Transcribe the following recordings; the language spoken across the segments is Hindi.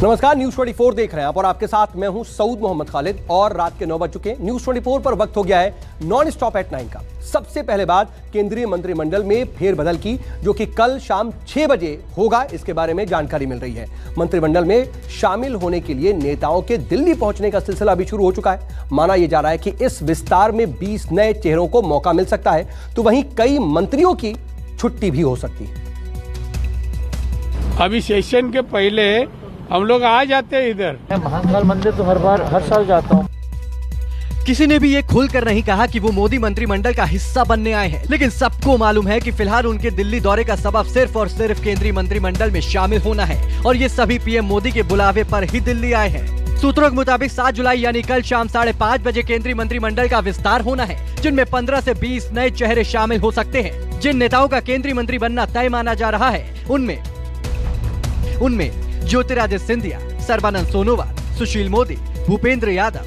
नमस्कार, न्यूज 24 देख रहे हैं आप और आपके साथ मैं हूं सऊद मोहम्मद खालिद। और रात के 9 बज चुके हैं। न्यूज 24 पर वक्त हो गया है नॉन स्टॉप एट 9 का। सबसे पहले बात केंद्रीय मंत्रिमंडल में फेरबदल की, जो कि कल शाम 6 बजे होगा, इसके बारे में जानकारी मिल रही है। मंत्रिमंडल में शामिल होने के लिए नेताओं के दिल्ली पहुंचने का सिलसिला अभी शुरू हो चुका है। माना यह जा रहा है कि इस विस्तार में 20 नए चेहरों को मौका मिल सकता है, तो वहीं कई मंत्रियों की छुट्टी भी हो सकती है। अभी सेशन के पहले हम लोग आ जाते हैं इधर। महाकाल मंदिर तो हर साल जाता हूँ। किसी ने भी ये खुलकर नहीं कहा कि वो मोदी मंत्रिमंडल का हिस्सा बनने आए हैं, लेकिन सबको मालूम है कि फिलहाल उनके दिल्ली दौरे का सबब सिर्फ और सिर्फ केंद्रीय मंत्रिमंडल में शामिल होना है और ये सभी पीएम मोदी के बुलावे पर ही दिल्ली आए हैं। सूत्रों के मुताबिक 7 जुलाई यानी कल शाम 5:30 बजे केंद्रीय मंत्रिमंडल का विस्तार होना है, जिनमें 15 से 20 नए चेहरे शामिल हो सकते हैं। जिन नेताओं का केंद्रीय मंत्री बनना तय माना जा रहा है उनमें ज्योतिरादित्य सिंधिया, सर्बानंद सोनोवाल, सुशील मोदी, भूपेंद्र यादव,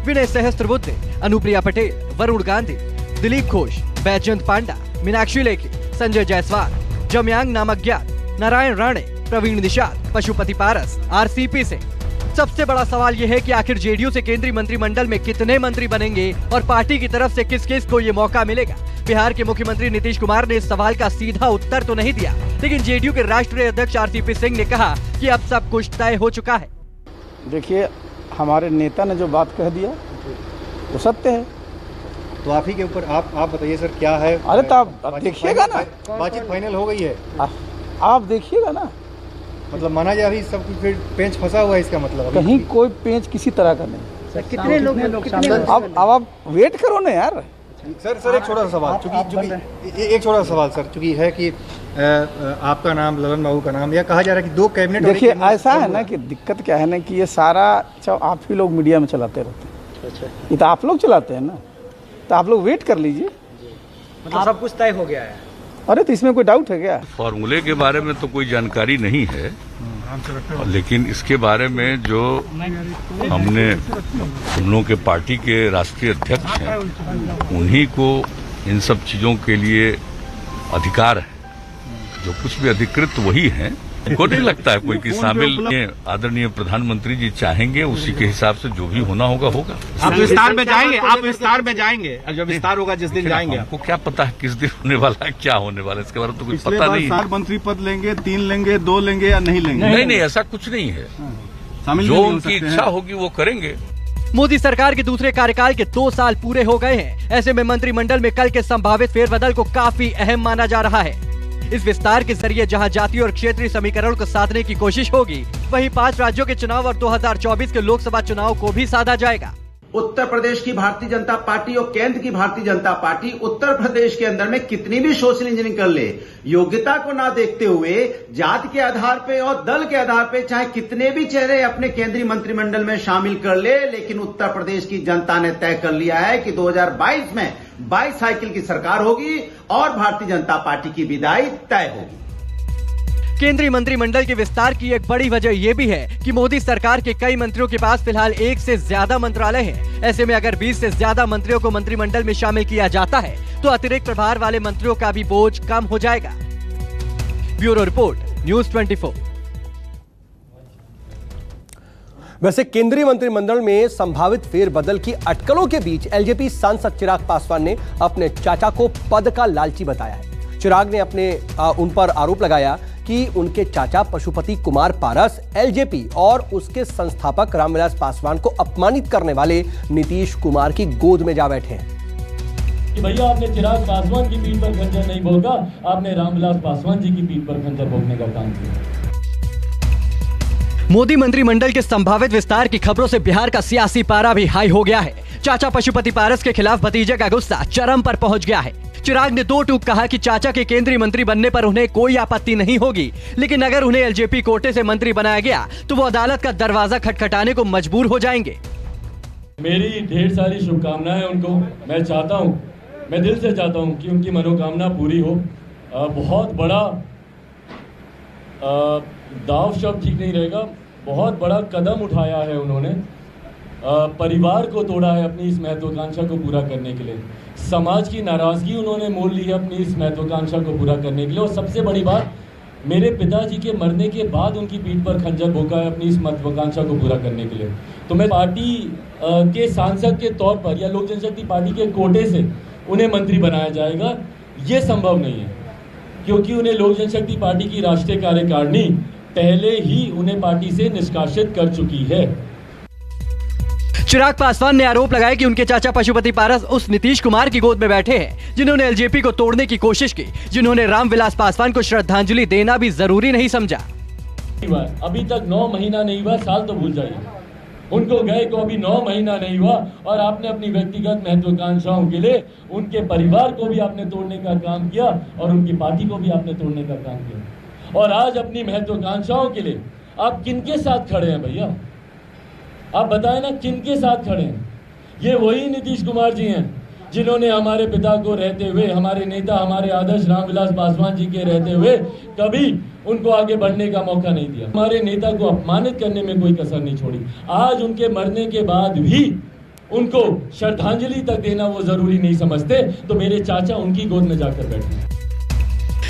विनय सहस्त्रबुद्धे, अनुप्रिया पटेल, वरुण गांधी, दिलीप घोष, बैजयंत पांडा, मीनाक्षी लेखी, संजय जायसवाल, जमयांग नामग्याल, नारायण राणे, प्रवीण निषाद, पशुपति पारस, आरसीपी सिंह। सबसे बड़ा सवाल यह है कि आखिर जेडीयू से केंद्रीय मंत्रिमंडल में कितने मंत्री बनेंगे और पार्टी की तरफ से किस किस को ये मौका मिलेगा। बिहार के मुख्यमंत्री नीतीश कुमार ने इस सवाल का सीधा उत्तर तो नहीं दिया, लेकिन जेडीयू के राष्ट्रीय अध्यक्ष आरसीपी सिंह ने कहा कि अब सब कुछ तय हो चुका है। देखिए, हमारे नेता ने जो बात कह दिया वो सत्य है। तो आप ही के ऊपर आप बताइए सर, क्या है? अरे तो आप देखिएगा ना, बातचीत फाइनल हो गई है। आप देखिएगा ना, मतलब माना जा रही सब कुछ फिर पेंच फंसा हुआ है, इसका मतलब कहीं कोई पेंच किसी तरह का नहीं। सर कितने लोग अब आप वेट करो ना यार। सर एक छोटा सा सवाल, चूंकि एक छोटा सा सवाल सर, चूंकि है कि आपका नाम, ललन बाबू का नाम, या कहा जा रहा है कि 2 कैबिनेट। देखिए, ऐसा है ना कि दिक्कत क्या है ना कि ये सारा आप ही लोग मीडिया में चलाते रहते हैं। अच्छा, ये तो आप लोग चलाते हैं ना, तो आप लोग वेट कर लीजिए। मतलब सब कुछ तय हो गया है। अरे तो इसमें कोई डाउट है क्या? फॉर्मूले के बारे में तो कोई जानकारी नहीं है, लेकिन इसके बारे में जो हम लोगों के पार्टी के राष्ट्रीय अध्यक्ष हैं, उन्हीं को इन सब चीजों के लिए अधिकार है। जो कुछ भी अधिकृत वही है। उनको नहीं लगता है कोई कि शामिल। आदरणीय प्रधानमंत्री जी चाहेंगे, उसी के हिसाब से जो भी होना होगा होगा। आप विस्तार में जाएंगे? आप विस्तार में जाएंगे? जब विस्तार होगा जिस दिन जाएंगे। आपको क्या पता है किस दिन होने वाला है, क्या होने वाला है, इसके बारे में तो कुछ पता नहीं है। मंत्री पद लेंगे, 3 लेंगे, 2 लेंगे या नहीं लेंगे? नहीं, ऐसा कुछ नहीं है। जो उनकी इच्छा होगी वो करेंगे। मोदी सरकार के दूसरे कार्यकाल के 2 साल पूरे हो गए हैं। ऐसे में मंत्रिमंडल में कल के संभावित फेरबदल को काफी अहम माना जा रहा है। इस विस्तार के जरिए जहां जातीय और क्षेत्रीय समीकरण को साधने की कोशिश होगी, वहीं 5 राज्यों के चुनाव और 2024 के लोकसभा चुनाव को भी साधा जाएगा। उत्तर प्रदेश की भारतीय जनता पार्टी और केंद्र की भारतीय जनता पार्टी उत्तर प्रदेश के अंदर में कितनी भी सोशल इंजीनियरिंग कर ले, योग्यता को ना देखते हुए जाति के आधार पे और दल के आधार पे चाहे कितने भी चेहरे अपने केंद्रीय मंत्रिमंडल में शामिल कर ले, लेकिन उत्तर प्रदेश की जनता ने तय कर लिया है कि 2022 में 22 साइकिल की सरकार होगी और भारतीय जनता पार्टी की विदाई तय होगी। केंद्रीय मंत्रिमंडल के विस्तार की एक बड़ी वजह यह भी है कि मोदी सरकार के कई मंत्रियों के पास फिलहाल 1 से ज्यादा मंत्रालय हैं। ऐसे में अगर 20 से ज्यादा मंत्रियों को मंत्रिमंडल में शामिल किया जाता है, तो अतिरिक्त प्रभार वाले मंत्रियों का भी बोझ कम हो जाएगा। Bureau report, news 24। वैसे केंद्रीय मंत्रिमंडल में संभावित फेरबदल की अटकलों के बीच एलजेपी सांसद चिराग पासवान ने अपने चाचा को पद का लालची बताया है। चिराग ने उन पर आरोप लगाया कि उनके चाचा पशुपति कुमार पारस एलजेपी और उसके संस्थापक रामविलास पासवान को अपमानित करने वाले नीतीश कुमार की गोद में जा बैठे हैं। कि भैया आपने चिराग पासवान की पीठ पर खंजर नहीं भोगा, आपने रामविलास पासवान जी की पीठ पर खंजर भोगने का काम किया। मोदी मंत्रिमंडल के संभावित विस्तार की खबरों से बिहार का सियासी पारा भी हाई हो गया है। चाचा पशुपति पारस के खिलाफ भतीजे का गुस्सा चरम पर पहुंच गया है। चिराग ने 2 टूक कहा कि चाचा के केंद्रीय मंत्री बनने पर उन्हें कोई आपत्ति नहीं होगी, लेकिन अगर उन्हें एलजेपी कोटे से मंत्री बनाया गया तो वो अदालत का दरवाजा खटखटाने को मजबूर हो जाएंगे। मेरी ढेर सारी शुभकामनाएं उनको। मैं चाहता हूं, मैं दिल से चाहता हूं कि उनकी मनोकामना पूरी हो। बहुत बड़ा दाव शब्द ठीक नहीं रहेगा, बहुत बड़ा कदम उठाया है उन्होंने। परिवार को तोड़ा है अपनी इस महत्वाकांक्षा को पूरा करने के लिए। समाज की नाराजगी उन्होंने मोल ली है अपनी इस महत्वाकांक्षा को पूरा करने के लिए। और सबसे बड़ी बात, मेरे पिताजी के मरने के बाद उनकी पीठ पर खंजर भोंका है अपनी इस महत्वाकांक्षा को पूरा करने के लिए। तो मैं पार्टी के सांसद के तौर पर या लोक जनशक्ति पार्टी के कोटे से उन्हें मंत्री बनाया जाएगा, ये संभव नहीं है, क्योंकि उन्हें लोक जनशक्ति पार्टी की राष्ट्रीय कार्यकारिणी पहले ही उन्हें पार्टी से निष्कासित कर चुकी है। चिराग पासवान ने आरोप लगाया कि उनके चाचा पशुपति पारस उस नीतीश कुमार की गोद में बैठे हैं जिन्होंने एलजेपी को तोड़ने की कोशिश की, जिन्होंने रामविलास पासवान को श्रद्धांजलि देना भी जरूरी नहीं समझा। अभी तक 9 महीना नहीं हुआ, साल तो भूल जाइए, उनको गए को अभी 9 महीना नहीं हुआ और आपने अपनी व्यक्तिगत महत्वाकांक्षाओं के लिए उनके परिवार को भी आपने तोड़ने का काम किया और उनकी पार्टी को भी आपने तोड़ने का काम किया। और आज अपनी महत्वाकांक्षाओं के लिए आप किनके साथ खड़े हैं भैया? आप बताएं ना, किनके साथ खड़े हैं? ये वही नीतीश कुमार जी हैं जिन्होंने हमारे पिता को रहते हुए, हमारे नेता, हमारे आदर्श रामविलास पासवान जी के रहते हुए कभी उनको आगे बढ़ने का मौका नहीं दिया, हमारे नेता को अपमानित करने में कोई कसर नहीं छोड़ी। आज उनके मरने के बाद भी उनको श्रद्धांजलि तक देना वो जरूरी नहीं समझते, तो मेरे चाचा उनकी गोद में जाकर बैठे।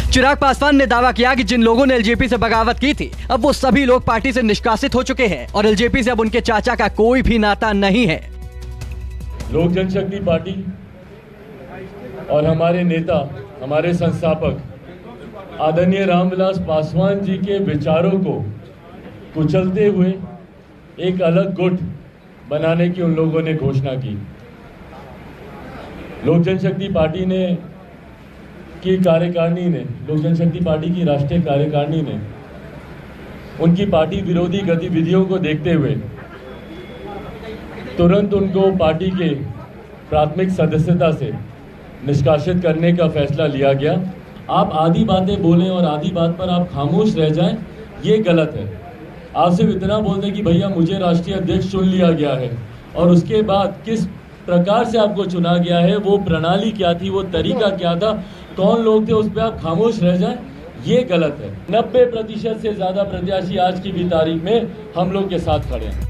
चिराग पासवान ने दावा किया कि जिन लोगों ने एलजेपी से बगावत की थी, अब वो सभी लोग पार्टी से निष्कासित हो चुके हैं और एलजेपी से अब उनके चाचा का कोई भी नाता नहीं है। लोक जनशक्ति पार्टी और हमारे नेता, हमारे संस्थापक आदरणीय रामविलास पासवान जी के विचारों को कुचलते हुए एक अलग गुट बनाने की उन लोगों ने घोषणा की। लोक जनशक्ति पार्टी ने की कार्यकारिणी ने, लोक जनशक्ति पार्टी की राष्ट्रीय कार्यकारिणी ने उनकी पार्टी विरोधी गतिविधियों को देखते हुए तुरंत उनको पार्टी के प्राथमिक सदस्यता से निष्कासित करने का फैसला लिया गया। आप आधी बातें बोलें और आधी बात पर आप खामोश रह जाएं, ये गलत है। आप सिर्फ इतना बोल दें कि भैया मुझे राष्ट्रीय अध्यक्ष चुन लिया गया है, और उसके बाद किस प्रकार से आपको चुना गया है, वो प्रणाली क्या थी, वो तरीका क्या था, कौन लोग थे, उस पर आप खामोश रह जाएं, ये गलत है। 90% से ज्यादा प्रत्याशी आज की भी तारीख में हम लोग के साथ खड़े हैं।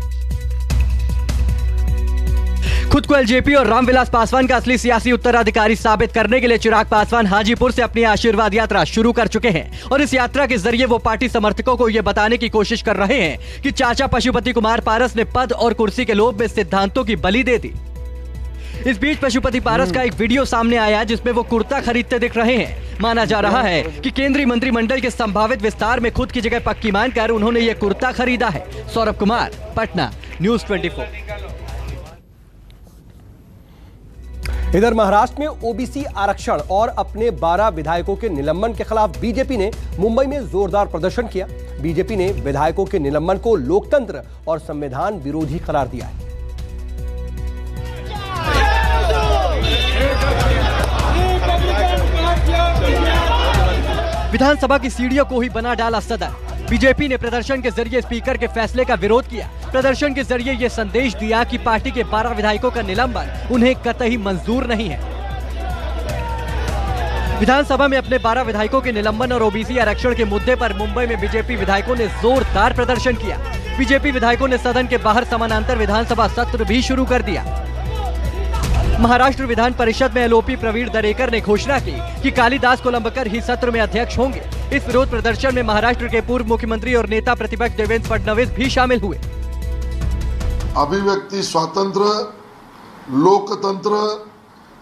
खुद को एलजेपी और रामविलास पासवान का असली सियासी उत्तराधिकारी साबित करने के लिए चिराग पासवान हाजीपुर से अपनी आशीर्वाद यात्रा शुरू कर चुके हैं और इस यात्रा के जरिए वो पार्टी समर्थकों को ये बताने की कोशिश कर रहे हैं कि चाचा पशुपति कुमार पारस ने पद और कुर्सी के लोभ में सिद्धांतों की बलि दे दी। इस बीच पशुपति पारस का एक वीडियो सामने आया जिसमें वो कुर्ता खरीदते दिख रहे हैं। माना जा रहा है कि केंद्रीय मंत्रिमंडल के संभावित विस्तार में खुद की जगह पक्की मानकर उन्होंने ये कुर्ता खरीदा है। सौरभ कुमार, पटना, न्यूज़ 24। इधर महाराष्ट्र में ओबीसी आरक्षण और अपने 12 विधायकों के निलंबन के खिलाफ बीजेपी ने मुंबई में जोरदार प्रदर्शन किया। बीजेपी ने विधायकों के निलंबन को लोकतंत्र और संविधान विरोधी करार दिया है। विधानसभा की सीढ़ियों को ही बना डाला सदन। बीजेपी ने प्रदर्शन के जरिए स्पीकर के फैसले का विरोध किया। प्रदर्शन के जरिए ये संदेश दिया कि पार्टी के 12 विधायकों का निलंबन उन्हें कतई मंजूर नहीं है। विधानसभा में अपने 12 विधायकों के निलंबन और ओबीसी आरक्षण के मुद्दे पर मुंबई में बीजेपी विधायकों ने जोरदार प्रदर्शन किया। बीजेपी विधायकों ने सदन के बाहर समानांतर विधानसभा सत्र भी शुरू कर दिया। महाराष्ट्र विधान परिषद में एलओपी प्रवीण दरेकर ने घोषणा की कि कालिदास कोलंबकर ही सत्र में अध्यक्ष होंगे। इस विरोध प्रदर्शन में महाराष्ट्र के पूर्व मुख्यमंत्री और नेता प्रतिपक्ष देवेंद्र फडणवीस भी शामिल हुए। अभिव्यक्ति स्वातंत्र, लोकतंत्र,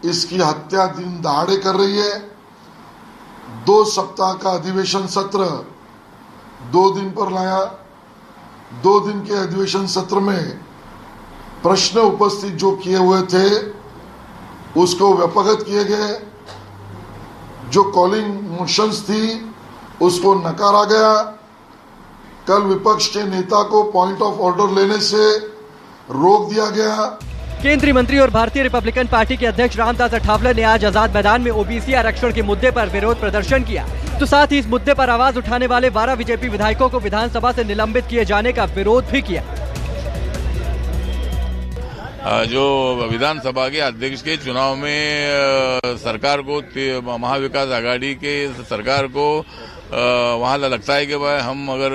इसकी हत्या दिन दहाड़े कर रही है। 2 सप्ताह का अधिवेशन सत्र 2 दिन पर लाया। 2 दिन के अधिवेशन सत्र में प्रश्न उपस्थित जो किए हुए थे उसको व्यपगत किए गए। जो कॉलिंग मोशंस थी उसको नकारा गया। कल विपक्ष के नेता को पॉइंट ऑफ ऑर्डर लेने से रोक दिया गया। केंद्रीय मंत्री और भारतीय रिपब्लिकन पार्टी के अध्यक्ष रामदास अठावले ने आज आजाद मैदान में ओबीसी आरक्षण के मुद्दे पर विरोध प्रदर्शन किया। तो साथ ही इस मुद्दे पर आवाज उठाने वाले 12 बीजेपी विधायकों को विधानसभा से निलंबित किए जाने का विरोध भी किया। जो विधानसभा के अध्यक्ष के चुनाव में सरकार को, महाविकास आघाड़ी के सरकार को वहाँ लगता है कि भाई हम अगर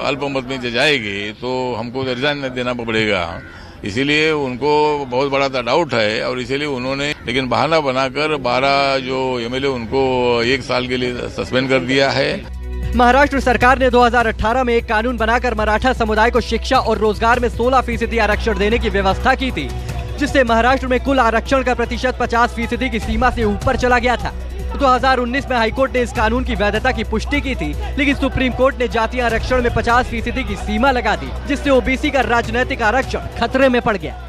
अल्पमत में जाएंगे तो हमको रिजाइन देना पड़ेगा, इसीलिए उनको बहुत बड़ा डाउट है और इसीलिए उन्होंने लेकिन बहाना बनाकर 12 जो एमएलए उनको 1 साल के लिए सस्पेंड कर दिया है। महाराष्ट्र सरकार ने 2018 में एक कानून बनाकर मराठा समुदाय को शिक्षा और रोजगार में 16% आरक्षण देने की व्यवस्था की थी, जिससे महाराष्ट्र में कुल आरक्षण का प्रतिशत 50% की सीमा से ऊपर चला गया था। 2019 में हाईकोर्ट ने इस कानून की वैधता की पुष्टि की थी, लेकिन सुप्रीम कोर्ट ने जातीय आरक्षण में 50% की सीमा लगा दी, जिससे ओबीसी का राजनीतिक आरक्षण खतरे में पड़ गया।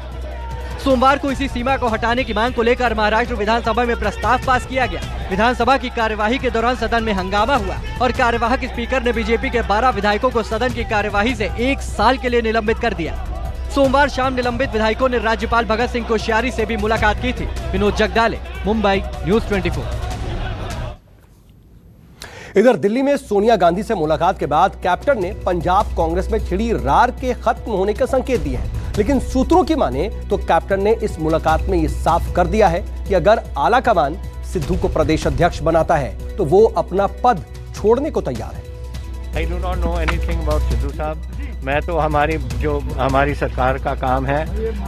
सोमवार को इसी सीमा को हटाने की मांग को लेकर महाराष्ट्र विधानसभा में प्रस्ताव पास किया गया। विधानसभा की कार्यवाही के दौरान सदन में हंगामा हुआ और कार्यवाहक स्पीकर ने बीजेपी के 12 विधायकों को सदन की कार्यवाही से 1 साल के लिए निलंबित कर दिया। सोमवार शाम निलंबित विधायकों ने राज्यपाल भगत सिंह कोश्यारी से भी मुलाकात की थी। विनोद जगदाले, मुंबई, न्यूज़ 24। इधर दिल्ली में सोनिया गांधी से मुलाकात के बाद कैप्टन ने पंजाब कांग्रेस में छिड़ी रार के खत्म होने के संकेत दिए हैं, लेकिन सूत्रों की माने तो कैप्टन ने इस मुलाकात में यह साफ कर दिया है कि अगर आला कमान सिद्धू को प्रदेश अध्यक्ष बनाता है तो वो अपना पद छोड़ने को तैयार है। I do not know anything about Sidhu साहब। मैं तो हमारी सरकार का काम है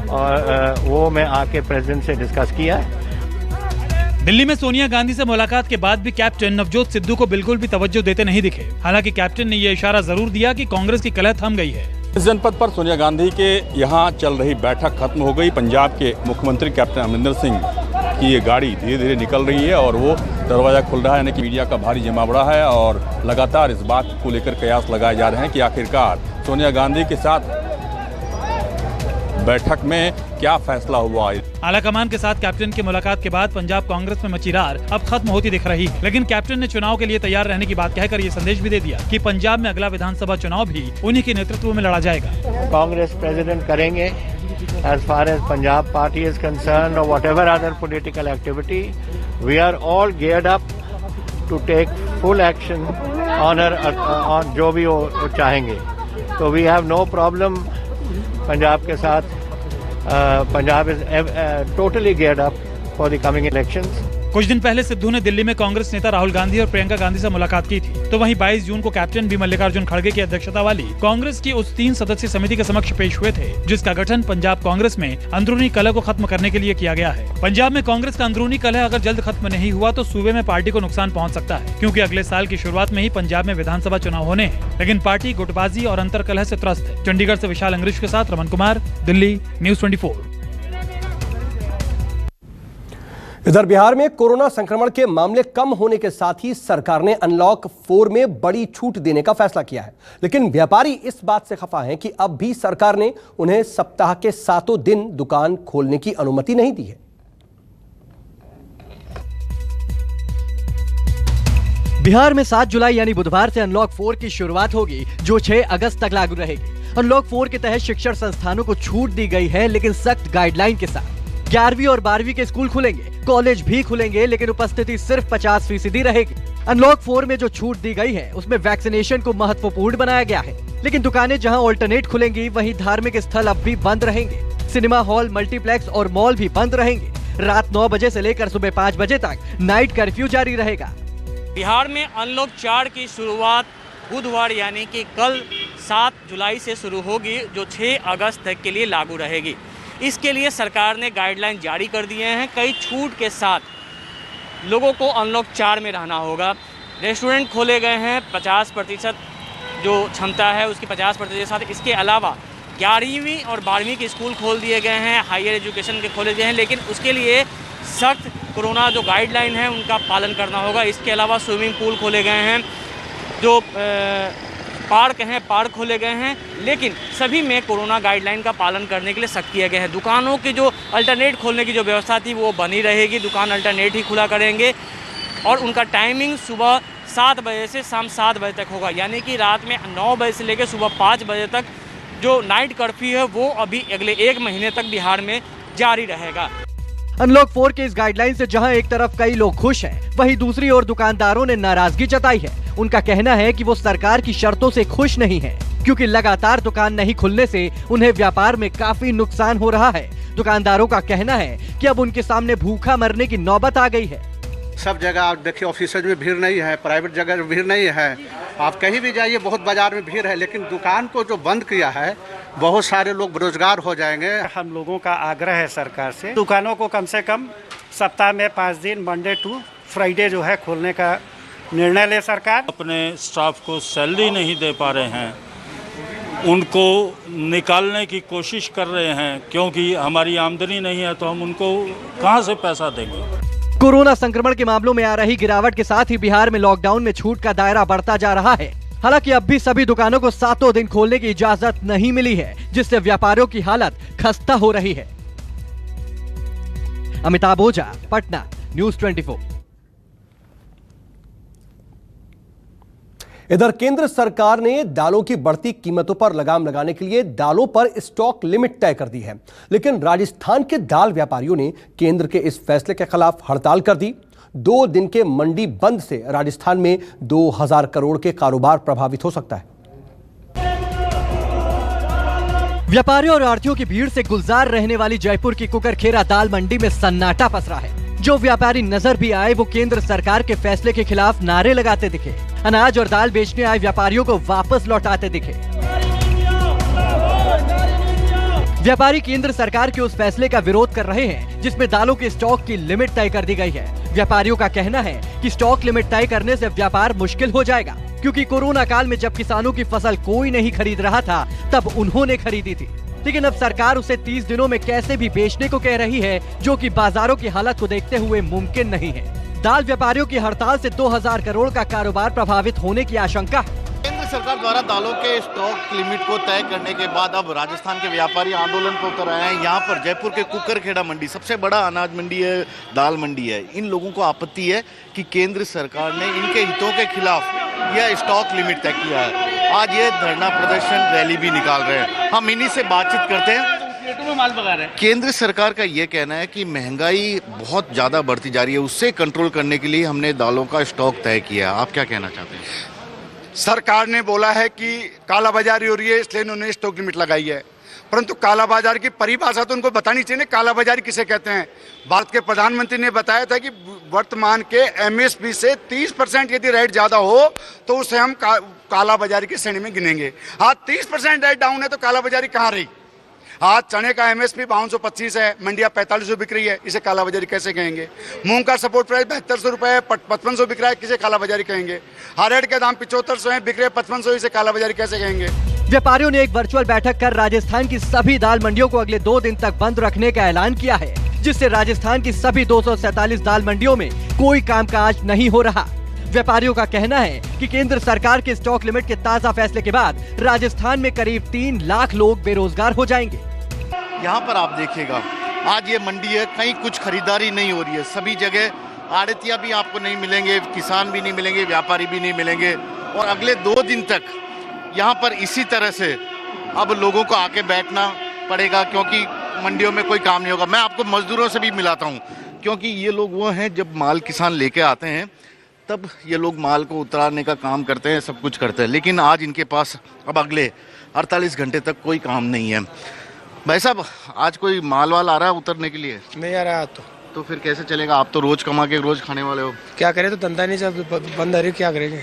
और वो मैं आके प्रेसिडेंट से डिस्कस किया है। दिल्ली में सोनिया गांधी से मुलाकात के बाद भी कैप्टन नवजोत सिद्धू को बिल्कुल भी तवज्जो देते नहीं दिखे। हालांकि कैप्टन ने ये इशारा जरूर दिया कि कांग्रेस की कलह थम गई है। इस जनपद पर सोनिया गांधी के यहाँ चल रही बैठक खत्म हो गई। पंजाब के मुख्यमंत्री कैप्टन अमरिंदर सिंह की ये गाड़ी धीरे धीरे निकल रही है और वो दरवाजा खुल रहा है, यानी कि मीडिया का भारी जमावड़ा है और लगातार इस बात को लेकर कयास लगाए जा रहे हैं कि आखिरकार सोनिया गांधी के साथ बैठक में क्या फैसला हुआ। आलाकमान के साथ कैप्टन की मुलाकात के बाद पंजाब कांग्रेस में मची रार अब खत्म होती दिख रही है, लेकिन कैप्टन ने चुनाव के लिए तैयार रहने की बात कहकर ये संदेश भी दे दिया कि पंजाब में अगला विधानसभा चुनाव भी उन्हीं के नेतृत्व में लड़ा जाएगा। कांग्रेस प्रेसिडेंट करेंगे। As far as Punjab party is concerned or whatever other political activity, we are all geared up to take full action on जो भी वो चाहेंगे। तो we have no problem Punjab के साथ। Punjab is totally geared up for the coming elections। कुछ दिन पहले सिद्धू ने दिल्ली में कांग्रेस नेता राहुल गांधी और प्रियंका गांधी से मुलाकात की थी, तो वहीं 22 जून को कैप्टन भी मल्लिकार्जुन खड़गे की अध्यक्षता वाली कांग्रेस की उस 3 सदस्यीय समिति के समक्ष पेश हुए थे, जिसका गठन पंजाब कांग्रेस में अंदरूनी कलह को खत्म करने के लिए किया गया है। पंजाब में कांग्रेस का अंदरूनी कलह अगर जल्द खत्म नहीं हुआ तो सूबे में पार्टी को नुकसान पहुंच सकता है, क्योंकि अगले साल की शुरुआत में ही पंजाब में विधानसभा चुनाव होने हैं, लेकिन पार्टी गुटबाजी और अंतर कलह से त्रस्त है। चंडीगढ़ से विशाल अंग्रेज के साथ रमन कुमार, दिल्ली, न्यूज़ 24। इधर बिहार में कोरोना संक्रमण के मामले कम होने के साथ ही सरकार ने अनलॉक 4 में बड़ी छूट देने का फैसला किया है, लेकिन व्यापारी इस बात से खफा हैं कि अब भी सरकार ने उन्हें सप्ताह के 7 दिन दुकान खोलने की अनुमति नहीं दी है। बिहार में 7 जुलाई यानी बुधवार से अनलॉक 4 की शुरुआत होगी, जो 6 अगस्त तक लागू रहेगी। अनलॉक 4 के तहत शिक्षण संस्थानों को छूट दी गई है, लेकिन सख्त गाइडलाइन के साथ। 11वीं और 12वीं के स्कूल खुलेंगे, कॉलेज भी खुलेंगे, लेकिन उपस्थिति सिर्फ 50% रहेगी। अनलॉक 4 में जो छूट दी गई है उसमें वैक्सीनेशन को महत्वपूर्ण बनाया गया है, लेकिन दुकानें जहां ऑल्टरनेट खुलेंगी वहीं धार्मिक स्थल अब भी बंद रहेंगे। सिनेमा हॉल, मल्टीप्लेक्स और मॉल भी बंद रहेंगे। रात 9 बजे से लेकर सुबह 5 बजे तक नाइट कर्फ्यू जारी रहेगा। बिहार में अनलॉक 4 की शुरुआत बुधवार यानी कि कल 7 जुलाई से शुरू होगी, जो 6 अगस्त तक के लिए लागू रहेगी। इसके लिए सरकार ने गाइडलाइन जारी कर दिए हैं। कई छूट के साथ लोगों को अनलॉक 4 में रहना होगा। रेस्टोरेंट खोले गए हैं, 50% जो क्षमता है उसकी 50% के साथ। इसके अलावा 11वीं और 12वीं के स्कूल खोल दिए गए हैं, हायर एजुकेशन के खोले गए हैं, लेकिन उसके लिए सख्त कोरोना जो गाइडलाइन है उनका पालन करना होगा। इसके अलावा स्विमिंग पूल खोले गए हैं, जो पार्क हैं, पार्क खोले गए हैं, लेकिन सभी में कोरोना गाइडलाइन का पालन करने के लिए सख्त किया गया है। दुकानों की जो अल्टरनेट खोलने की जो व्यवस्था थी वो बनी रहेगी। दुकान अल्टरनेट ही खुला करेंगे और उनका टाइमिंग सुबह 7 बजे से शाम 7 बजे तक होगा, यानी कि रात में 9 बजे से लेकर सुबह 5 बजे तक जो नाइट कर्फ्यू है वो अभी अगले 1 महीने तक बिहार में जारी रहेगा। अनलॉक 4 के इस गाइडलाइन से जहां एक तरफ कई लोग खुश हैं, वहीं दूसरी ओर दुकानदारों ने नाराजगी जताई है। उनका कहना है कि वो सरकार की शर्तों से खुश नहीं है, क्योंकि लगातार दुकान नहीं खुलने से उन्हें व्यापार में काफी नुकसान हो रहा है। दुकानदारों का कहना है कि अब उनके सामने भूखा मरने की नौबत आ गई है। सब जगह आप देखिए, ऑफिस में भीड़ नहीं है, प्राइवेट जगह में भीड़ नहीं है, आप कहीं भी जाइए बहुत बाजार में भीड़ है, लेकिन दुकान को जो बंद किया है बहुत सारे लोग बेरोजगार हो जाएंगे। हम लोगों का आग्रह है सरकार से, दुकानों को कम से कम सप्ताह में 5 दिन मंडे टू फ्राइडे जो है खोलने का निर्णय ले सरकार। अपने स्टाफ को सैलरी नहीं दे पा रहे हैं, उनको निकालने की कोशिश कर रहे हैं, क्योंकि हमारी आमदनी नहीं है तो हम उनको कहां से पैसा देंगे। कोरोना संक्रमण के मामलों में आ रही गिरावट के साथ ही बिहार में लॉकडाउन में छूट का दायरा बढ़ता जा रहा है। हालांकि अब भी सभी दुकानों को 7 दिन खोलने की इजाजत नहीं मिली है, जिससे व्यापारियों की हालत खस्ता हो रही है। अमिताभ ओझा, पटना, न्यूज़ 24। इधर केंद्र सरकार ने दालों की बढ़ती कीमतों पर लगाम लगाने के लिए दालों पर स्टॉक लिमिट तय कर दी है, लेकिन राजस्थान के दाल व्यापारियों ने केंद्र के इस फैसले के खिलाफ हड़ताल कर दी। 2 दिन के मंडी बंद से राजस्थान में 2000 करोड़ के कारोबार प्रभावित हो सकता है। व्यापारियों और आढ़तियों की भीड़ से गुलजार रहने वाली जयपुर की कुकरखेरा दाल मंडी में सन्नाटा पसरा है। जो व्यापारी नजर भी आए वो केंद्र सरकार के फैसले के खिलाफ नारे लगाते दिखे। अनाज और दाल बेचने आए व्यापारियों को वापस लौटाते दिखे। व्यापारी केंद्र सरकार के उस फैसले का विरोध कर रहे हैं जिसमें दालों के स्टॉक की लिमिट तय कर दी गई है। व्यापारियों का कहना है कि स्टॉक लिमिट तय करने से व्यापार मुश्किल हो जाएगा, क्योंकि कोरोना काल में जब किसानों की फसल कोई नहीं खरीद रहा था तब उन्होंने खरीदी थी, लेकिन अब सरकार उसे 30 दिनों में कैसे भी बेचने को कह रही है, जो कि बाजारों की हालत को देखते हुए मुमकिन नहीं है। दाल व्यापारियों की हड़ताल से 2000 करोड़ का कारोबार प्रभावित होने की आशंका है। केंद्र सरकार द्वारा दालों के स्टॉक लिमिट को तय करने के बाद अब राजस्थान के व्यापारी आंदोलन पर उतर आए हैं। यहाँ पर जयपुर के कुकरखेड़ा मंडी सबसे बड़ा अनाज मंडी है, दाल मंडी है। इन लोगों को आपत्ति है कि केंद्र सरकार ने इनके हितों के खिलाफ यह स्टॉक लिमिट तय किया है। आज ये धरना प्रदर्शन रैली भी निकाल रहे हैं। हम इन्हीं से बातचीत करते हैं। केंद्र सरकार का ये कहना है कि महंगाई बहुत ज्यादा बढ़ती जा रही है, उससे कंट्रोल करने के लिए हमने दालों का स्टॉक तय किया। आप क्या कहना चाहते हैं? सरकार ने बोला है कि कालाबाजारी हो रही है, इसलिए इन्होंने स्टॉक लिमिट लगाई है, परंतु कालाबाजार की परिभाषा तो उनको बतानी चाहिए। कालाबाजारी किसे कहते हैं? भारत के प्रधानमंत्री ने बताया था कि वर्तमान के एमएसपी से 30% यदि रेट ज्यादा हो तो उसे हम कालाबाजारी की श्रेणी में गिनेंगे। आज 30% रेट डाउन है तो कालाबाजारी कहाँ रही? आज चने का एमएसपी 5225 है, मंडिया 4500 बिक रही है, इसे कालाबाजारी कैसे कहेंगे? मूंग का सपोर्ट प्राइस 7200 रुपए है, 5500 बिक रहा है, किसे कालाबाजारी कहेंगे? हरड़ के दाम 7500 है, बिक रहे 5500, इसे कालाबाजारी कैसे कहेंगे? व्यापारियों ने एक वर्चुअल बैठक कर राजस्थान की सभी दाल मंडियों को अगले 2 दिन तक बंद रखने का ऐलान किया है, जिससे राजस्थान की सभी 247 दाल मंडियों में कोई कामकाज नहीं हो रहा। व्यापारियों का कहना है कि केंद्र सरकार के स्टॉक लिमिट के ताजा फैसले के बाद राजस्थान में करीब 3 लाख लोग बेरोजगार हो जाएंगे। यहाँ पर आप देखिएगा, आज ये मंडी है, कहीं कुछ खरीदारी नहीं हो रही है। सभी जगह आड़तिया भी आपको नहीं मिलेंगे, किसान भी नहीं मिलेंगे, व्यापारी भी नहीं मिलेंगे। और अगले 2 दिन तक यहाँ पर इसी तरह से अब लोगों को आके बैठना पड़ेगा, क्योंकि मंडियों में कोई काम नहीं होगा। मैं आपको मजदूरों से भी मिलाता हूँ, क्योंकि ये लोग वो हैं जब माल किसान लेके आते हैं तब ये लोग माल को उतारने का काम करते हैं, सब कुछ करते हैं, लेकिन आज इनके पास अब अगले 48 घंटे तक कोई काम नहीं है। भाई साहब, आज कोई माल वाल आ रहा है उतरने के लिए? नहीं आ रहा है। तो फिर कैसे चलेगा? आप तो रोज कमा के रोज खाने वाले हो। क्या करें, तो धंधा नहीं चल, बंद है, क्या करेंगे?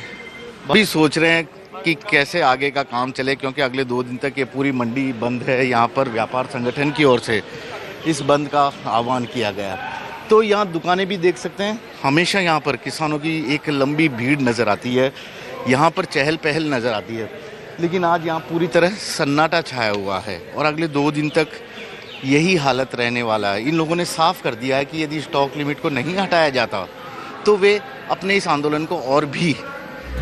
अभी सोच रहे हैं कि कैसे आगे का काम चले, क्योंकि अगले 2 दिन तक ये पूरी मंडी बंद है। यहाँ पर व्यापार संगठन की ओर से इस बंद का आह्वान किया गया। तो यहाँ दुकानें भी देख सकते हैं, हमेशा यहाँ पर किसानों की एक लंबी भीड़ नज़र आती है, यहाँ पर चहल पहल नज़र आती है, लेकिन आज यहाँ पूरी तरह सन्नाटा छाया हुआ है और अगले 2 दिन तक यही हालत रहने वाला है। इन लोगों ने साफ कर दिया है कि यदि स्टॉक लिमिट को नहीं हटाया जाता तो वे अपने इस आंदोलन को और भी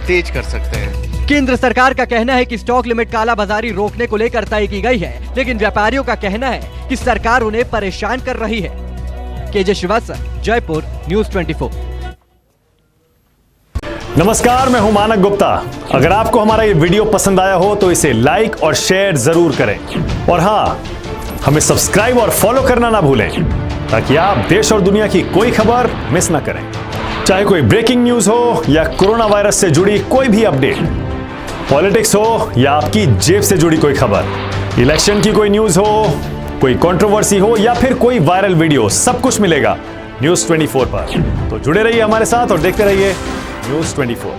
तेज कर सकते हैं। केंद्र सरकार का कहना है कि स्टॉक लिमिट कालाबाजारी रोकने को लेकर तय की गई है, लेकिन व्यापारियों का कहना है कि सरकार उन्हें परेशान कर रही है। KJ Srivastava, Jaipur, news 24। नमस्कार, मैं हूं मानक गुप्ता। अगर आपको हमारा ये वीडियो पसंद आया हो तो इसे लाइक और शेयर जरूर करें, और हाँ, हमें सब्सक्राइब और फॉलो करना ना भूलें, ताकि आप देश और दुनिया की कोई खबर मिस ना करें। चाहे कोई ब्रेकिंग न्यूज हो या कोरोना वायरस से जुड़ी कोई भी अपडेट, पॉलिटिक्स हो या आपकी जेब से जुड़ी कोई खबर, इलेक्शन की कोई न्यूज हो, कोई कंट्रोवर्सी हो या फिर कोई वायरल वीडियो, सब कुछ मिलेगा न्यूज़ 24 पर। तो जुड़े रहिए हमारे साथ और देखते रहिए न्यूज़ 24।